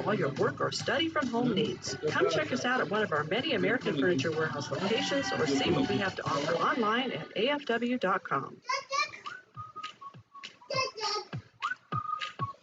all your work or study from home needs. Come check us out at one of our many American Furniture Warehouse locations or see what we have to offer online at afw.com.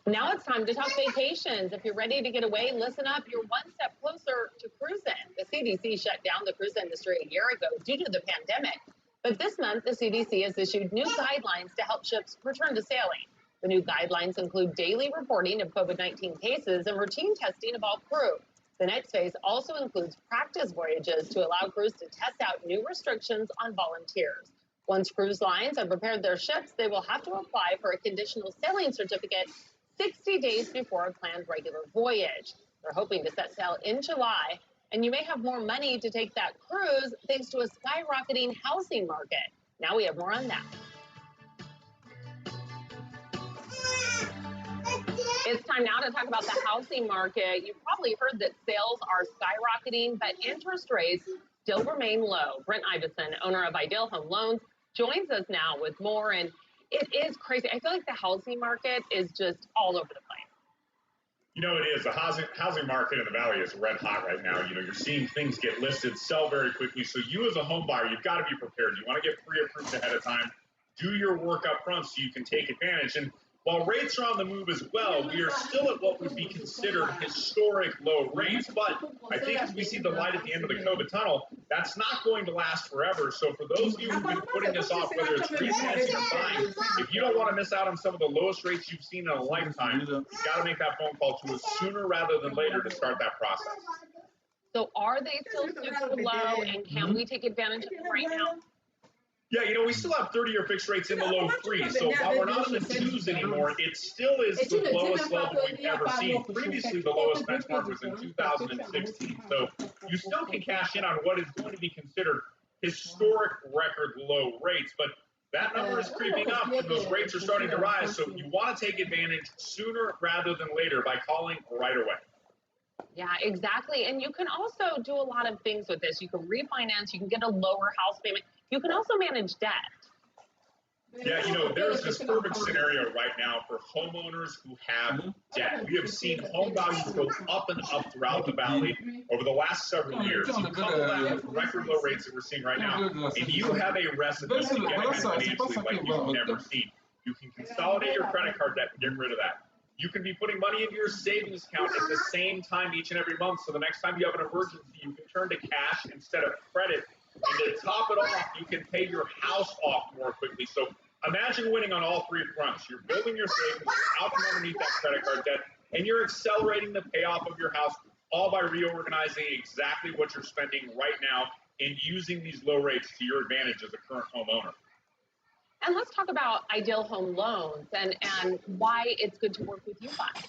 Now it's time to talk vacations. If you're ready to get away, listen up. You're one step closer to cruising. The CDC shut down the cruise industry a year ago due to the pandemic. But this month, the CDC has issued new guidelines to help ships return to sailing. The new guidelines include daily reporting of COVID-19 cases and routine testing of all crew. The next phase also includes practice voyages to allow crews to test out new restrictions on volunteers. Once cruise lines have prepared their ships, they will have to apply for a conditional sailing certificate 60 days before a planned regular voyage. They're hoping to set sail in July, and you may have more money to take that cruise thanks to a skyrocketing housing market. Now we have more on that. It's time now to talk about the housing market. You've probably heard that sales are skyrocketing, but interest rates still remain low. Brent Iveson, owner of Ideal Home Loans, joins us now with more, and it is crazy. I feel like the housing market is just all over the place. You know, it is. The housing market in the Valley is red hot right now. You know, you're seeing things get listed, sell very quickly. So you as a home buyer, you've got to be prepared. You want to get pre-approved ahead of time. Do your work up front so you can take advantage. And while rates are on the move as well, we are still at what would be considered historic low rates. But I think as we see the light at the end of the COVID tunnel, that's not going to last forever. So for those of you who've been putting this off, whether it's refinancing or buying, if you don't want to miss out on some of the lowest rates you've seen in a lifetime, you've got to make that phone call to us sooner rather than later to start that process. So are they still super low, and can we take advantage of them right now? Yeah, you know, we still have 30-year fixed rates in the low threes. So while we're not in the twos anymore, it still is the lowest level we've ever seen. Previously, the lowest benchmark was in 2016. So you still can cash in on what is going to be considered historic record low rates. But that number is creeping up, and those rates are starting to rise. So you want to take advantage sooner rather than later by calling right away. Yeah, exactly. And you can also do a lot of things with this. You can refinance. You can get a lower house payment. You can also manage debt. Yeah, you know, there's this perfect scenario right now for homeowners who have debt. We have seen home values go up and up throughout the Valley over the last several years. You couple that with record low rates that we're seeing right now, and you have a recipe to get ahead financially like you've never seen. You can consolidate your credit card debt and get rid of that. You can be putting money into your savings account at the same time each and every month, so the next time you have an emergency, you can turn to cash instead of credit. And to top it off, you can pay your house off more quickly. So imagine winning on all three fronts. You're building your savings, you're out from underneath that credit card debt, and you're accelerating the payoff of your house, all by reorganizing exactly what you're spending right now and using these low rates to your advantage as a current homeowner. And let's talk about Ideal Home Loans and why it's good to work with you guys.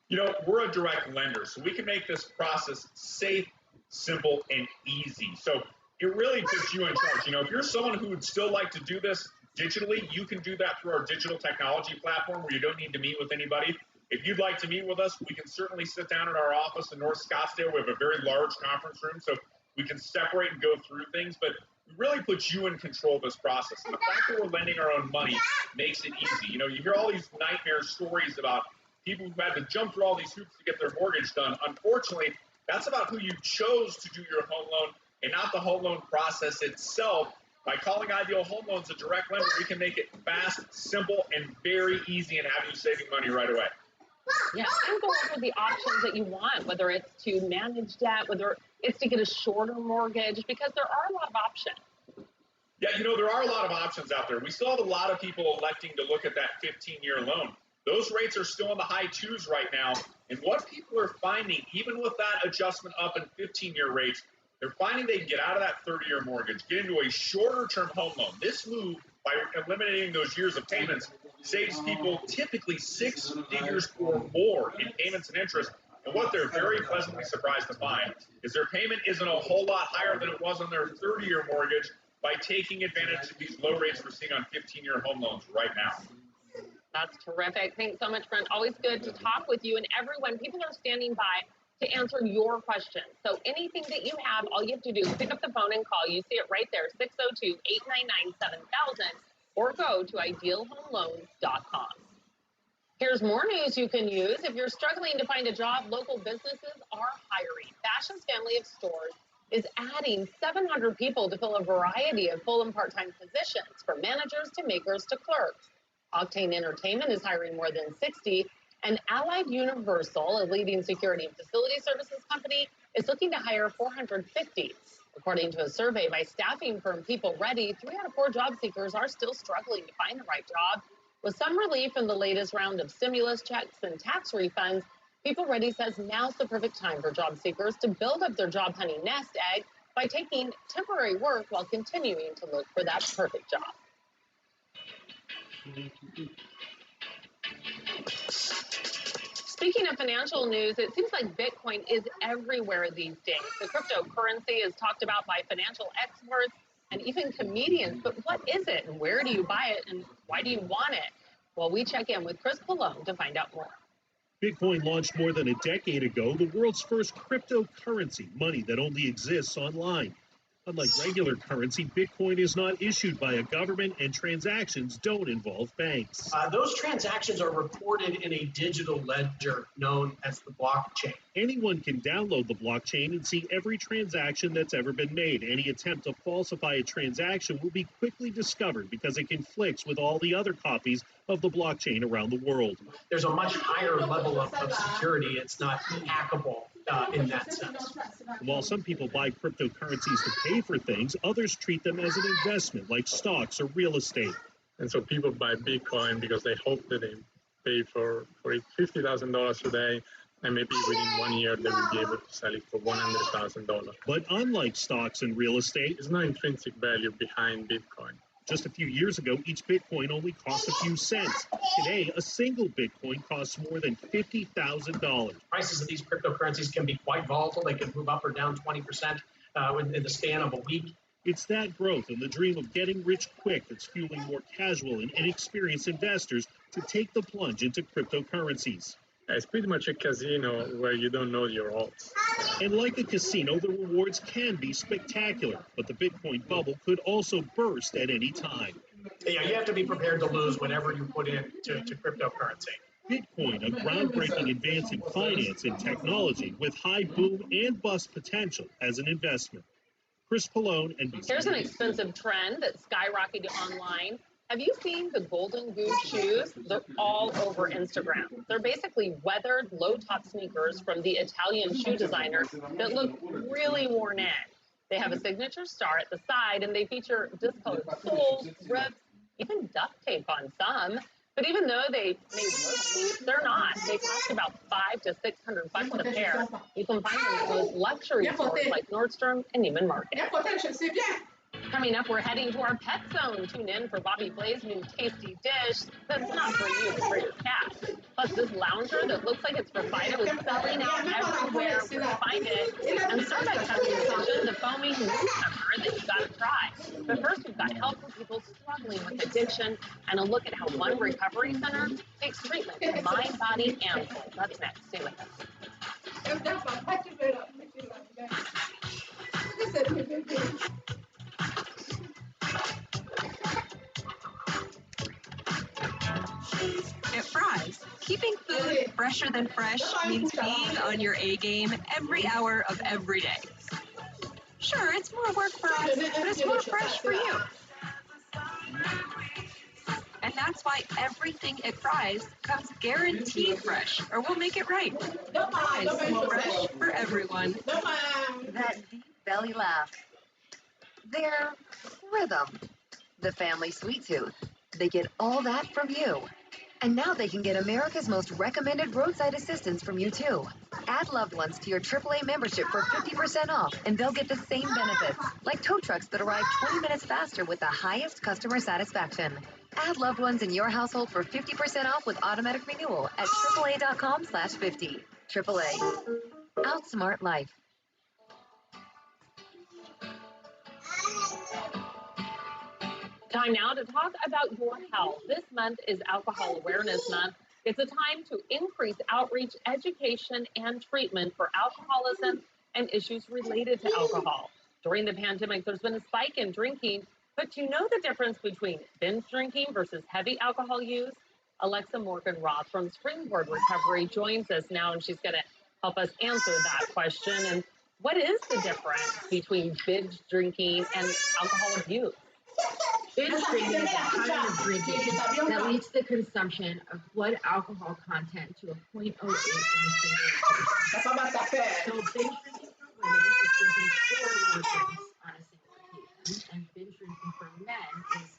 You know, we're a direct lender, so we can make this process safe, simple, and easy. So it really puts you in charge. You know, if you're someone who would still like to do this digitally, you can do that through our digital technology platform where you don't need to meet with anybody. If you'd like to meet with us, we can certainly sit down at our office in North Scottsdale. We have a very large conference room, so we can separate and go through things, but we really put you in control of this process. And the fact that we're lending our own money makes it easy. You know, you hear all these nightmare stories about people who had to jump through all these hoops to get their mortgage done. Unfortunately, that's about who you chose to do your home loan and not the home loan process itself. By calling Ideal Home Loans a direct lender, we can make it fast, simple, and very easy and have you saving money right away. Yeah, and go over the options that you want, whether it's to manage debt, whether it's to get a shorter mortgage, because there are a lot of options. Yeah, you know, there are a lot of options out there. We still have a lot of people electing to look at that 15-year loan. Those rates are still in the high twos right now. And what people are finding, even with that adjustment up in 15-year rates, they're finding they can get out of that 30-year mortgage, get into a shorter-term home loan. This move, by eliminating those years of payments, saves people typically 6 figures or more in payments and interest. And what they're very pleasantly surprised to find is their payment isn't a whole lot higher than it was on their 30-year mortgage by taking advantage of these low rates we're seeing on 15-year home loans right now. That's terrific. Thanks so much, Brent. Always good to talk with you. And everyone, people are standing by to answer your questions. So anything that you have, all you have to do is pick up the phone and call. You see it right there, 602-899-7000, or go to idealhomeloans.com. Here's more news you can use. If you're struggling to find a job, local businesses are hiring. Fashion's family of stores is adding 700 people to fill a variety of full and part-time positions, from managers to makers to clerks. Octane Entertainment is hiring more than 60, and Allied Universal, a leading security and facility services company, is looking to hire 450. According to a survey by staffing firm People Ready, 3 out of 4 job seekers are still struggling to find the right job. With some relief in the latest round of stimulus checks and tax refunds, People Ready says now's the perfect time for job seekers to build up their job hunting nest egg by taking temporary work while continuing to look for that perfect job. Speaking of financial news, it seems like Bitcoin is everywhere these days. The cryptocurrency is talked about by financial experts and even comedians. But what is it, and where do you buy it, and why do you want it? Well, we check in with Chris Pallone to find out more. Bitcoin launched more than a decade ago, the world's first cryptocurrency, money that only exists online. Unlike regular currency, Bitcoin is not issued by a government, and transactions don't involve banks. Those transactions are recorded in a digital ledger known as the blockchain. Anyone can download the blockchain and see every transaction that's ever been made. Any attempt to falsify a transaction will be quickly discovered because it conflicts with all the other copies of the blockchain around the world. There's a much higher level of security. It's not hackable in that sense. While some people buy cryptocurrencies to pay for things, others treat them as an investment, like stocks or real estate. And so people buy Bitcoin because they hope that they pay for it $50,000 a day, and maybe within 1 year they will be able to sell it for $100,000. But unlike stocks and real estate, there's no intrinsic value behind Bitcoin. Just a few years ago, each Bitcoin only cost a few cents. Today, a single Bitcoin costs more than $50,000. Prices of these cryptocurrencies can be quite volatile. They can move up or down 20% in the span of a week. It's that growth and the dream of getting rich quick that's fueling more casual and inexperienced investors to take the plunge into cryptocurrencies. It's pretty much a casino where you don't know your odds. And like a casino, the rewards can be spectacular, but the Bitcoin bubble could also burst at any time. Yeah, you have to be prepared to lose whatever you put into cryptocurrency. Bitcoin, a groundbreaking advance in finance and technology with high boom and bust potential as an investment. Chris Pallone, NBC. Here's an expensive trend that skyrocketed online. Have you seen the Golden Goose shoes? They're all over Instagram. They're basically weathered, low-top sneakers from the Italian shoe designer that look really worn in. They have a signature star at the side, and they feature discolored soles, rips, even duct tape on some. But even though they may look cheap, they're not. They cost about $500 to $600 a pair. You can find them at most luxury stores like Nordstrom and Neiman Marcus. Coming up, we're heading to our pet zone. Tune in for Bobby Flay's new tasty dish that's not for you, but for your cat. Plus, this lounger that looks like it's for Fido is selling out everywhere where you find it. And Starbucks has an addition, the foaming newcomer that you've got to try. But first, we've got help for people struggling with addiction and a look at how one recovery center takes treatment to mind, body, and soul. That's next. Stay with us. At Fry's, keeping food fresher than fresh means being on your A game every hour of every day. Sure, it's more work for us, but it's more fresh for you. And that's why everything at Fry's comes guaranteed fresh, or we'll make it right. Fry's, fresh for everyone. That deep belly laugh. Their rhythm. The family sweet tooth. They get all that from you. And now they can get America's most recommended roadside assistance from you, too. Add loved ones to your AAA membership for 50% off, and they'll get the same benefits, like tow trucks that arrive 20 minutes faster with the highest customer satisfaction. Add loved ones in your household for 50% off with automatic renewal at AAA.com/50. AAA. Outsmart life. Time now to talk about your health. This month is Alcohol Awareness Month. It's a time to increase outreach, education, and treatment for alcoholism and issues related to alcohol. During the pandemic, there's been a spike in drinking, but do you know the difference between binge drinking versus heavy alcohol use? Alexa Morgan-Roth from Springboard Recovery joins us now, and she's going to help us answer that question. And what is the difference between binge drinking and alcohol abuse? Binge drinking is a pattern of drinking that leads to the consumption of blood alcohol content to a 0.08 in a single occasion. So binge drinking for women is drinking 4 or more drinks on a single occasion, and binge drinking for men is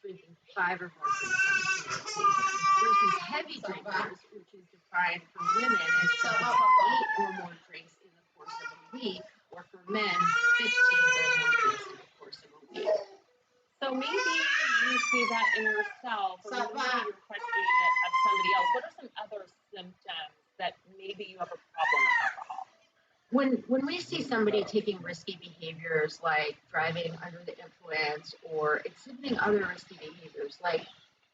drinking 5 or more drinks on a single occasion. Versus heavy drinkers, which is defined for women as drinking 8 or more drinks in the course of a week, or for men, 15 or more drinks in the course of a week. So maybe you see that in yourself, or maybe you're questioning it of somebody else. What are some other symptoms that maybe you have a problem with alcohol? When we see somebody taking risky behaviors like driving under the influence or exhibiting other risky behaviors like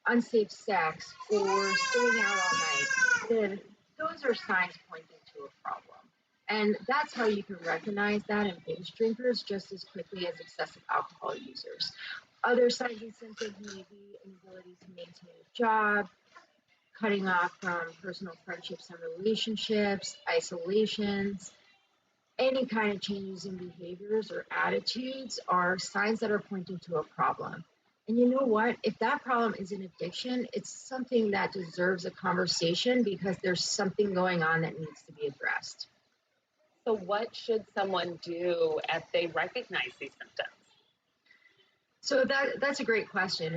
unsafe sex or staying out all night, then those are signs pointing to a problem. And that's how you can recognize that in binge drinkers just as quickly as excessive alcohol users. Other signs and symptoms may be inability to maintain a job, cutting off from personal friendships and relationships, isolations. Any kind of changes in behaviors or attitudes are signs that are pointing to a problem. And you know what? If that problem is an addiction, it's something that deserves a conversation because there's something going on that needs to be addressed. So what should someone do if they recognize these symptoms? So that's a great question.